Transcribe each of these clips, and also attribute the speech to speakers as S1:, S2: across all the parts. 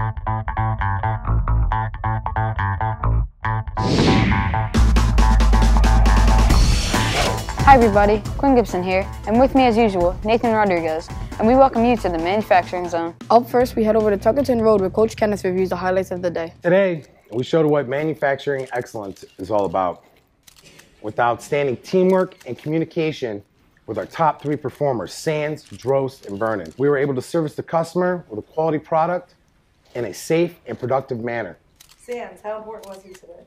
S1: Hi everybody, Quinn Gibson here, and with me as usual, Nathan Rodriguez, and we welcome you to the Manufacturing Zone.
S2: Up first, we head over to Tuckerton Road where Coach Kenneth reviews the highlights of the day.
S3: Today, we showed what manufacturing excellence is all about. With outstanding teamwork and communication with our top 3 performers, Sands, Drost, and Vernon, we were able to service the customer with a quality product in a safe and productive manner.
S4: Sands, how important was he today?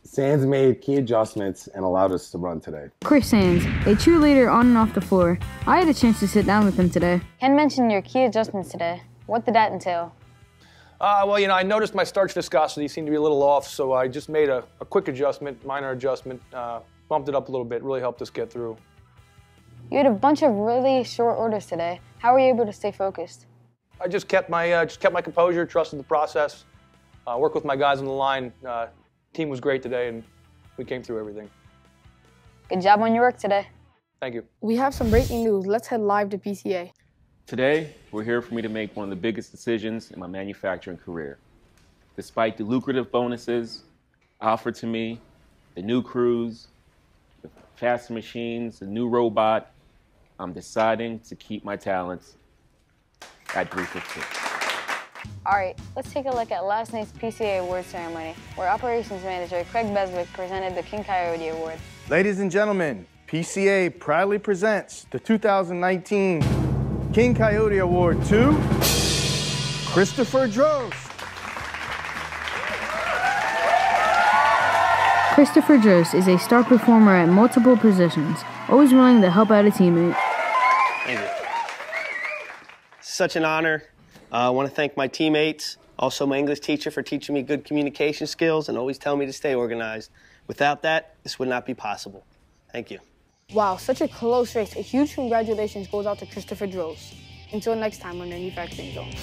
S3: Sands made key adjustments and allowed us to run today.
S5: Chris Sands, a true leader on and off the floor. I had a chance to sit down with him today.
S1: Ken mentioned your key adjustments today. What did that entail?
S6: Well, I noticed my starch viscosity seemed to be a little off, so I just made a quick adjustment, minor adjustment, bumped it up a little bit, really helped us get through.
S1: You had a bunch of really short orders today. How were you able to stay focused?
S6: I just kept my composure, trusted the process, worked with my guys on the line. Team was great today, and we came through everything.
S1: Good job on your work today.
S6: Thank you.
S2: We have some breaking news. Let's head live to PCA.
S7: Today, we're here for me to make one of the biggest decisions in my manufacturing career. Despite the lucrative bonuses offered to me, the new crews, the faster machines, the new robot, I'm deciding to keep my talents at 315.
S1: All right, let's take a look at last night's PCA Awards ceremony, where Operations Manager Craig Beswick presented the King Coyote Award.
S8: Ladies and gentlemen, PCA proudly presents the 2019 King Coyote Award to Christopher Drost.
S5: Christopher Drost is a star performer at multiple positions, always willing to help out a teammate.
S9: Thank you. Such an honor. I want to thank my teammates, also my English teacher for teaching me good communication skills and always telling me to stay organized. Without that, this would not be possible. Thank you.
S2: Wow, such a close race. A huge congratulations goes out to Christopher Drost. Until next time on Manufacturing Zone.